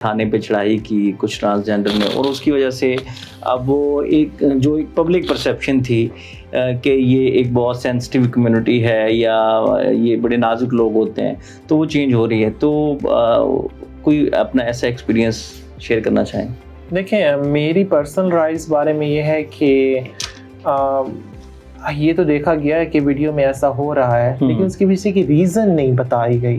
थाने पे चढ़ाई की कुछ ट्रांसजेंडर ने, और उसकी वजह से अब वो एक जो एक पब्लिक परसेप्शन थी कि ये एक बहुत सेंसिटिव कम्युनिटी है या ये बड़े नाजुक लोग होते हैं, तो वो चेंज हो रही है। तो कोई अपना ऐसा एक्सपीरियंस शेयर करना चाहें? देखिए, मेरी पर्सनल राय इस बारे में ये है कि ये तो देखा गया है कि वीडियो में ऐसा हो रहा है, लेकिन उसके पीछे की रीज़न नहीं बताई गई।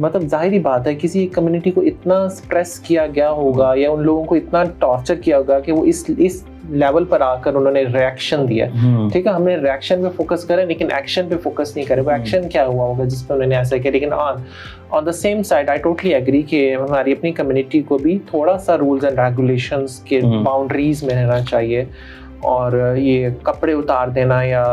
मतलब जाहिर बात है, किसी एक कम्युनिटी को इतना स्ट्रेस किया गया होगा या उन लोगों को इतना टॉर्चर किया होगा कि वो इस लेवल पर आकर उन्होंने रिएक्शन दिया। ठीक है, हमने रिएक्शन पे फोकस करें लेकिन एक्शन पे फोकस नहीं करें। वो एक्शन क्या हुआ होगा जिसमें उन्होंने ऐसा किया। लेकिन on the same side I totally agree कि हमारी अपनी कम्युनिटी को भी थोड़ा सा रूल्स एंड रेगुलेशंस के बाउंड्रीज में रहना चाहिए। और ये कपड़े उतार देना या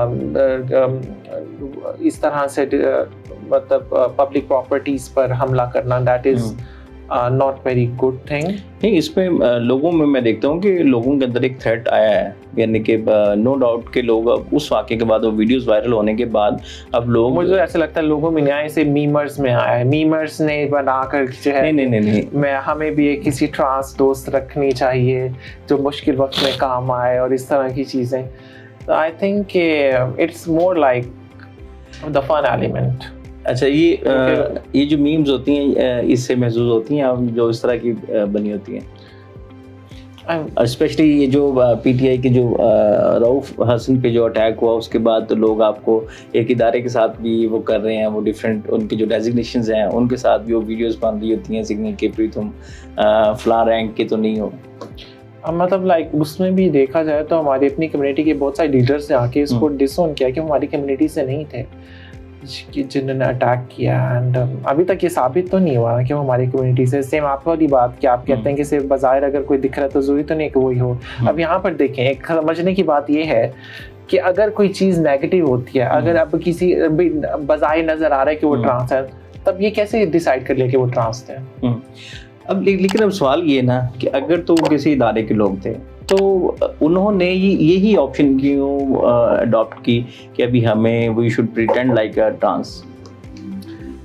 इस तरह से मतलब पब्लिक प्रॉपर्टीज पर हमला करना, that is not very good thing. नहीं, इसमें लोगों में मैं देखता हूँ कि लोगों के अंदर एक थ्रेट आया है, यानी कि नो डाउट के लोग अब उस वाक़े के बाद, वो वीडियोस वायरल होने के बाद, अब लोग, मुझे ऐसा लगता है लोगों में न्याय से मीमर्स में आया है। मीमर्स ने बनाकर जो है नहीं, हमें भी एक किसी ट्रांस दोस्त रखनी चाहिए जो मुश्किल वक्त में काम आए और इस तरह की चीज़ें। I think it's more like the fun element. अच्छा, ये जो मीम्स होती हैं इससे महसूस होती हैं जो इस तरह की बनी होती हैं, स्पेशली ये जो पीटीआई के जो रऊफ हसन पे जो अटैक हुआ, उसके बाद तो लोग आपको एक इदारे के साथ भी वो कर रहे हैं, वो डिफरेंट उनके जो डेजिग्नेशंस हैं उनके साथ भी वो वीडियोस बन रही होती हैं सिग्नल के भी तुम फलां रैंक के तो नहीं हो। मतलब लाइक उसमें भी देखा जाए तो हमारी अपनी कम्युनिटी के बहुत सारे लीडर्स ने आके इसको डिसऑन किया कि हमारी कम्युनिटी से नहीं थे जिन्होंने अटैक किया। एंड अभी तक ये साबित तो नहीं हुआ कि वो हमारी कम्युनिटी से। सेम आपको वाली बात कि आप कहते हैं कि सिर्फ बाज़ाहिर अगर कोई दिख रहा है तो ज़रूरी तो नहीं कि वही हो। अब यहाँ पर देखें, एक समझने की बात ये है कि अगर कोई चीज़ नेगेटिव होती है, अगर अब किसी बाज़ाहिर नज़र आ रहा है कि वो ट्रांस है, तब ये कैसे डिसाइड कर लिया कि वो ट्रांस थे? अब लेकिन अब सवाल ये ना कि अगर तो किसी इदारे के लोग थे तो उन्होंने यही ऑप्शन क्यों अडॉप्ट की कि अभी हमें we should pretend like a trance?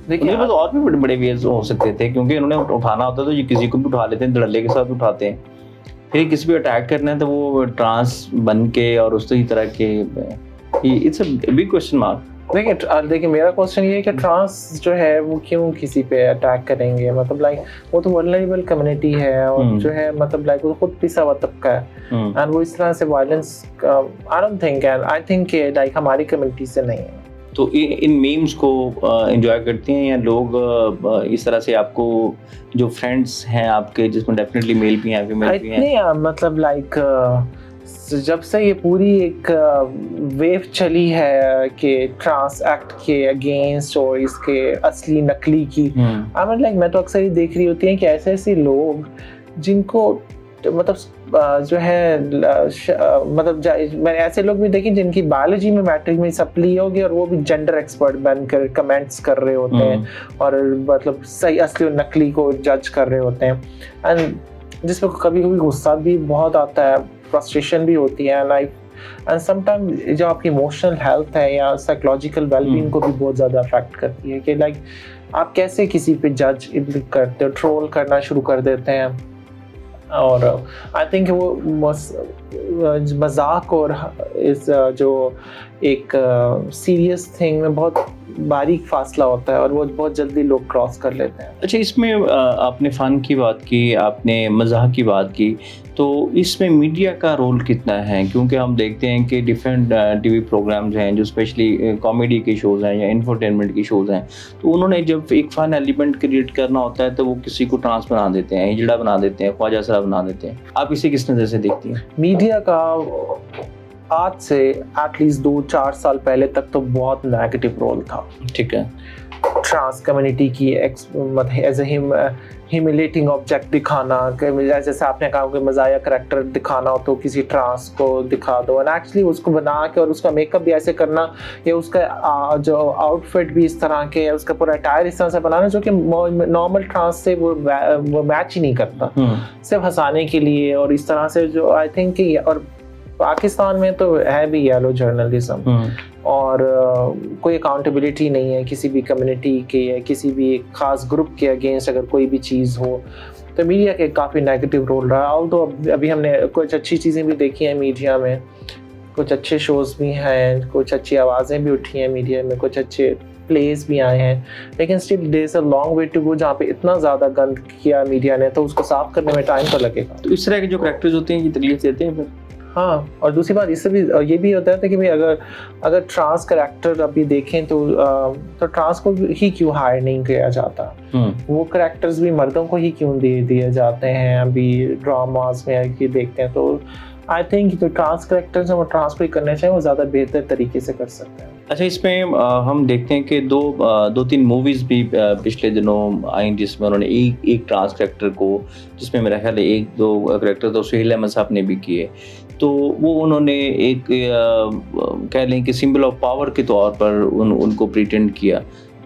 देखिए, तो और भी बड़े वेज हो सकते थे, क्योंकि उन्होंने उठाना होता तो ये किसी को भी उठा लेते हैं, धड़ल्ले के साथ उठाते हैं। फिर किसी भी अटैक करना है तो वो ट्रांस बन के और उस तरह के, it's a big question mark. देखिए मेरा क्वेश्चन ये है कि ट्रांस जो है वो क्यों किसी पे अटैक करेंगे? मतलब लाइक वो तो वल्नरेबल कम्युनिटी है और जो है मतलब लाइक वो खुद पिसा हुआ तबका है एंड वो इस तरह से violence I don't think, and I think like हमारी कम्युनिटी से नहीं है। तो इन मीम्स को एंजॉय करते हैं या लोग इस तरह से? आपको जो फ्रेंड्स हैं आपके जिसमें डेफिनेटली मेल भी हैं फीमेल भी हैं, मतलब लाइक जब से ये पूरी एक वेव चली है कि ट्रांस एक्ट के अगेंस्ट और इसके असली नकली की, आई मीन लाइक मैं तो अक्सर ही देख रही होती हैं कि ऐसे लोग जिनको मतलब जो है मतलब मैंने ऐसे लोग भी देखे जिनकी बायोलॉजी में मैट्रिक में सप्ली होगी और वो भी जेंडर एक्सपर्ट बनकर कमेंट्स कर रहे होते हैं और मतलब सही असली और नकली को जज कर रहे होते हैं। एंड जिसमें कभी कभी गुस्सा भी बहुत आता है, फ्रस्ट्रेशन भी होती है, एंड समटाइम जो आपकी इमोशनल हेल्थ है या साइकोलॉजिकल वेलबींग को भी बहुत ज़्यादा अफेक्ट करती है कि लाइक आप कैसे किसी पे जज करते हो, ट्रोल करना शुरू कर देते हैं। और आई थिंक वो मजाक और इस जो एक सीरियस थिंग में बहुत बारीक फासला होता है और वो बहुत जल्दी लोग क्रॉस कर लेते हैं। अच्छा, इसमें आपने फ़न की बात की, आपने मज़ाक की बात की, तो इसमें मीडिया का रोल कितना है? क्योंकि हम देखते हैं कि डिफरेंट टीवी प्रोग्राम्स हैं जो स्पेशली कॉमेडी के शोज़ हैं या इंफोटेनमेंट के शोज़ हैं, तो उन्होंने जब एक फ़न एलिमेंट क्रिएट करना होता है तो वो किसी को ट्रांस बना देते हैं, हिजड़ा बना देते हैं, ख्वाजा सरा बना देते हैं। आप इसे किस नज़र से देखती हैं? मीडिया का आज से एटलीस्ट 2-4 साल पहले तक तो बहुत नेगेटिव रोल था। ठीक है, ट्रांस कम्युनिटी की एज ए ह्यूमिलेटिंग ऑब्जेक्ट दिखाना, जैसे आपने कहा कि मज़ाया करैक्टर दिखाना हो तो किसी ट्रांस को दिखा दो, एंड एक्चुअली उसको बना के और उसका मेकअप भी ऐसे करना या उसका जो आउटफिट भी इस तरह के या उसका पूरा अटायर इस तरह से बनाना जो कि नॉर्मल ट्रांस से वो मैच ही नहीं करता, सिर्फ हंसाने के लिए। और इस तरह से जो आई थिंक, और पाकिस्तान में तो है भी येलो जर्नलिज्म और कोई अकाउंटेबिलिटी नहीं है किसी भी कम्युनिटी के या किसी भी एक ख़ास ग्रुप के अगेंस्ट अगर कोई भी चीज़ हो तो मीडिया के काफ़ी नेगेटिव रोल रहा। ऑल तो अभी हमने कुछ अच्छी चीज़ें भी देखी हैं मीडिया में, कुछ अच्छे शोज़ भी हैं, कुछ अच्छी आवाज़ें भी उठी हैं मीडिया में, कुछ अच्छे प्लेस भी आए हैं, लेकिन still there is a long way to go जहाँ पे इतना ज़्यादा गंद किया मीडिया ने, तो उसको साफ करने में टाइम तो लगेगा। तो इस तरह के जो करैक्टर्स होते हैं ये तकलीफ देते हैं फिर। हाँ, और दूसरी बात इससे भी ये भी होता है कि भाई अगर ट्रांस करैक्टर अभी देखें तो ट्रांस को ही क्यों हायर नहीं किया जाता, वो करैक्टर्स भी मर्दों को ही क्यों दे दिए जाते हैं अभी ड्रामास में कि देखते हैं। तो आई थिंक जो ट्रांस करैक्टर्स हैं वो ट्रांस को ही करने चाहिए, वो ज़्यादा बेहतर तरीके से कर सकते हैं। अच्छा, इसमें हम देखते हैं कि दो तीन मूवीज़ भी पिछले दिनों आई जिसमें उन्होंने एक ट्रांस करैक्टर को, जिसमें मेरा ख्याल है एक दो करैक्टर तो सुहेल अहमद साहब ने भी किए, तो वो उन्होंने एक कह लें कि सिंबल ऑफ पावर के तौर पर उनको प्रिटेंड किया।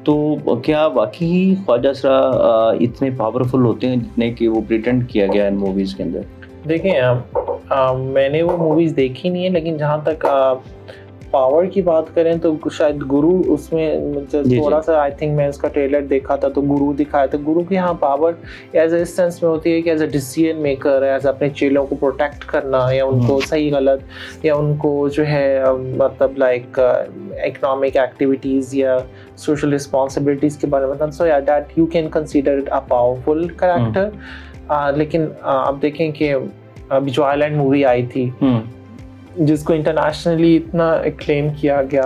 तो क्या वाकई ख्वाजा असरा इतने पावरफुल होते हैं जितने कि वो प्रिटेंड किया गया इन मूवीज़ के अंदर? देखिए, मैंने वो मूवीज़ देखी नहीं है, लेकिन जहाँ तक पावर की बात करें तो शायद गुरु उसमें थोड़ा सा, आई थिंक मैं उसका ट्रेलर देखा था तो गुरु दिखाया था। गुरु की हाँ पावर एज ए सेंस में होती है कि as a decision maker, as अपने चेलों को प्रोटेक्ट करना या उनको सही गलत या उनको जो है मतलब लाइक इकोनॉमिक एक्टिविटीज़ या सोशल रिस्पॉन्सिबिलिटीज़ के बारे में बताना। सो या that you can consider it a powerful character. लेकिन आप देखें कि अभी जो आइलैंड मूवी आई थी जिसको इंटरनेशनली इतना एक्लेम किया गया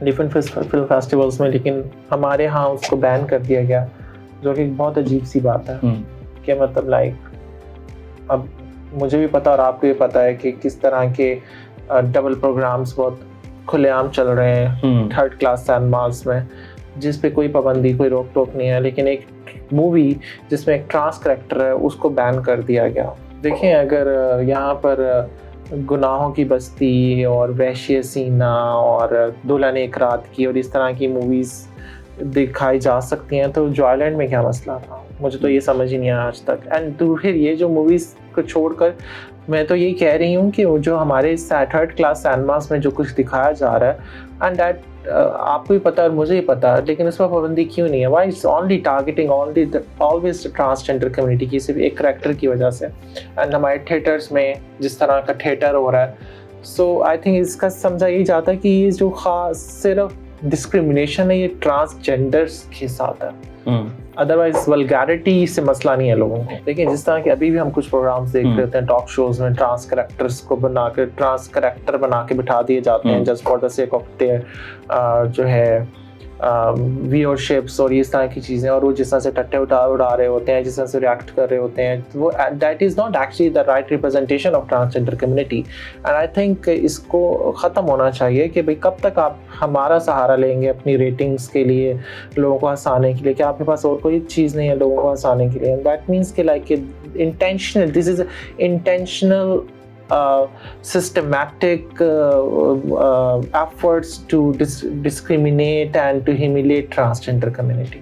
डिफरेंट फिल्म फेस्टिवल्स में, लेकिन हमारे यहाँ उसको बैन कर दिया गया, जो कि बहुत अजीब सी बात है। कि मतलब लाइक अब मुझे भी पता और आपको भी पता है कि किस तरह के डबल प्रोग्राम्स बहुत खुलेआम चल रहे हैं थर्ड क्लास सिनेमास में, जिस पे कोई पाबंदी कोई रोक टोक नहीं है, लेकिन एक मूवी जिसमें एक ट्रांस करैक्टर है उसको बैन कर दिया गया। देखें, अगर यहाँ पर गुनाहों की बस्ती और वहशिय सीना और दुल्हन एक रात की और इस तरह की मूवीज़ दिखाई जा सकती हैं, तो जो आइलैंड में क्या मसला था, मुझे तो ये समझ ही नहीं आया आज तक। एंड तो फिर ये जो मूवीज़ को छोड़कर मैं तो ये कह रही हूँ कि जो हमारे थर्ड क्लास सिनेमास में जो कुछ दिखाया जा रहा है एंड दैट आपको भी पता है और मुझे ही पता है, लेकिन उस पर पाबंदी क्यों नहीं है? Why it's only targeting always transgender community की, सिर्फ एक करैक्टर की वजह से। एंड हमारे थिएटर्स में जिस तरह का थिएटर हो रहा है, सो आई थिंक इसका समझा यही जाता है कि ये जो खास सिर्फ डिस्क्रिमिनेशन है ये ट्रांसजेंडर्स के साथ है, अदरवाइज वल्गैरिटी से मसला नहीं है लोगों को। देखिए, जिस तरह के अभी भी हम कुछ प्रोग्राम्स देख रहे होते हैं टॉक शोज में, ट्रांस करैक्टर बना के बिठा दिए जाते हैं just for the sake of their जो है व्यूअरशिप्स और इस तरह की चीज़ें, और वो जिस तरह से टट्टे उड़ा रहे होते हैं, जिस तरह से रिएक्ट कर रहे होते हैं, वो that is not actually the right representation of transgender community. And I think इसको ख़त्म होना चाहिए कि भाई कब तक आप हमारा सहारा लेंगे अपनी रेटिंग्स के लिए, लोगों को हंसाने के लिए, कि आपके पास और कोई चीज़ नहीं है लोगों को हंसाने के लिए। दैट मीन्स कि like intentional, this is intentional systematic efforts to discriminate and to humiliate transgender community.